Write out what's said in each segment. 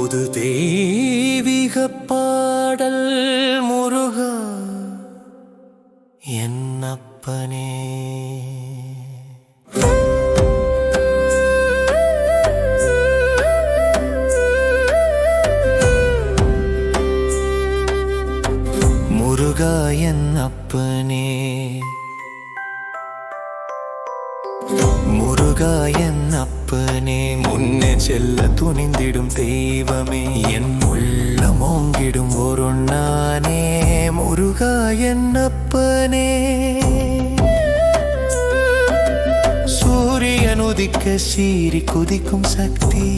புது தெய்வீக பாடல் முருகா என் அப்பனே. முருகா என் அப்பனே, முருகா என் அப்பனே, முன்னே செல்ல துணிந்திடும் தெய்வமே, என் உள்ளம் ஓங்கிடும் ஒரு நானே. முருகா என் அப்பனே, சூரியன் உதிக்க சீறி குதிக்கும் சக்தி,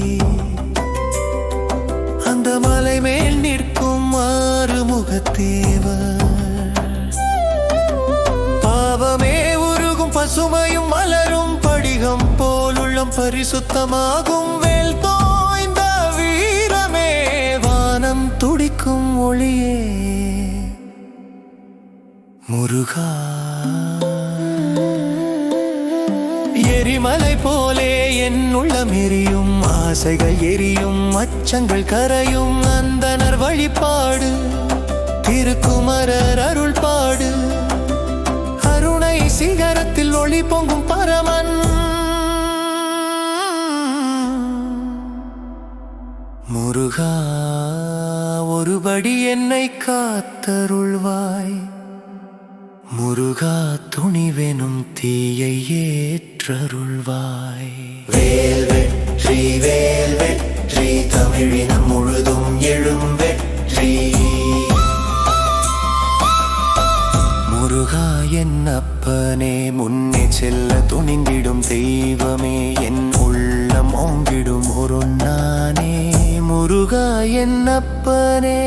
அந்த மலை மேல் நிற்கும் ஆறுமுகத்தேவர், பாவமே உருகும் பசுமையும் மலரும் படிகம் போல் உள்ளம் பரிசுத்தமாகும், வேல் தோய்ந்த வீரமே, வானம் துடிக்கும் ஒளியே. முருகா எரிமலை போலே என் உள்ளம் எரியும், ஆசைகள் எரியும், அச்சங்கள் கரையும், அந்தனர் வழிபாடு, திருக்குமரர் அருள் பாடு, அருணை சிகரத்தில் ஒளி பொங்கும் பரமன். முருகா ஒருபடி என்னை காத்தருள்வாய், முருகா துணிவெனும் தீயை ஏற்றருள்வாய். வேல் வெற்றி வேல் வெற்றி, தமிழினம் முழுதும் எழும் வெற்றி. முருகா என் அப்பனே, முன்னே செல்ல துணிந்திடும் தெய்வமே, என் உள்ளம் ஓங்கிடும் ஒரு நானே. முருகா என் அப்பனே,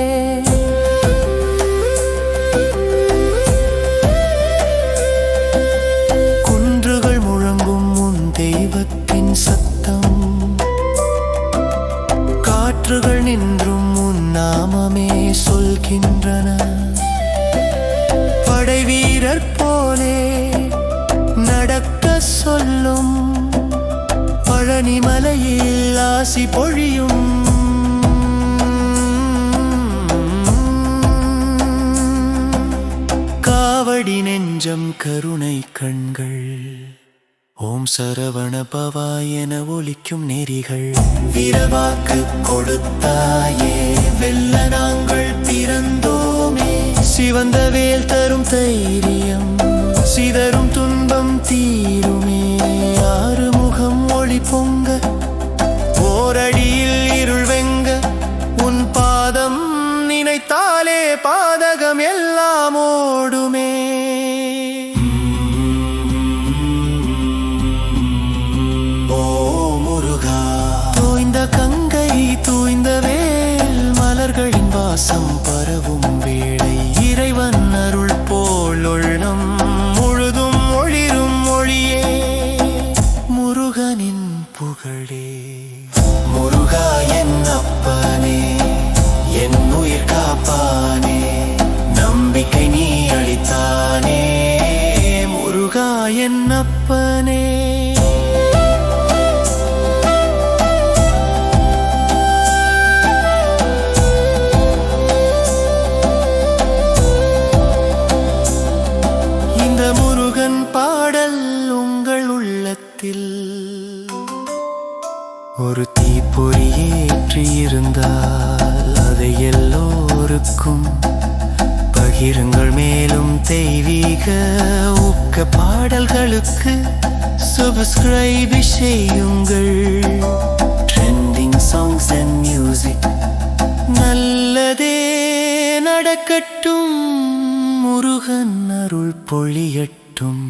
குன்றுகள் முழங்கும் உன் தெய்வத்தின் சத்தம், காற்றுகள் நின்றும் உன் நாமமே சொல்கின்றன, படை வீரர் போலே நடக்க சொல்லும், பழனி மலையில் ஆசி பொழியும், காவடி நெஞ்சம் கருணை கண்கள், ஓம் சரவண பவாய் என ஒலிக்கும் நெறிகள், வீரவாக்கு கொடுத்தாயே வெல்ல நாங்கள் பிறந்தோமே, சிவந்த வேல் தரும் தைரியம், சிதறும் துன்பம் தீருமே, ஆறுமுகம் ஒளி பொங்க, ஓரடியில் இருள் வெங்க, உன் பாதம் நினைத்தாலே பாதகம் எல்லாம் ஓடுமே. ஓ முருகா, தூய்ந்த கங்கை தூய்ந்த வேல், மலர்களின் வாசம் பரவும் வேளை, இறைவன் அருள் போல் உள்ளம் முழுதும் ஒளிரும் ஒளியே. முருகனின் புகழே. முருகா என் அப்பனே, என் உயிர் காப்பானே, நம்பிக்கை நீ அளித்தானே. முருகா என் அப்பனே, இந்த முருகன் பாடல் உங்கள் உள்ளத்தில் ஒரு தீப்பொறி ஏற்றி இருந்தால் அதை எல்லோருக்கும் பகிருங்கள், மேலும் தெய்வீக ஊக்க பாடல்களுக்கு சப்ஸ்கிரைப் செய்யுங்கள். ட்ரெண்டிங் சாங்ஸ் அண்ட் மியூசிக், நல்லதே நடக்கட்டும், முருகன் அருள் பொழியட்டும்.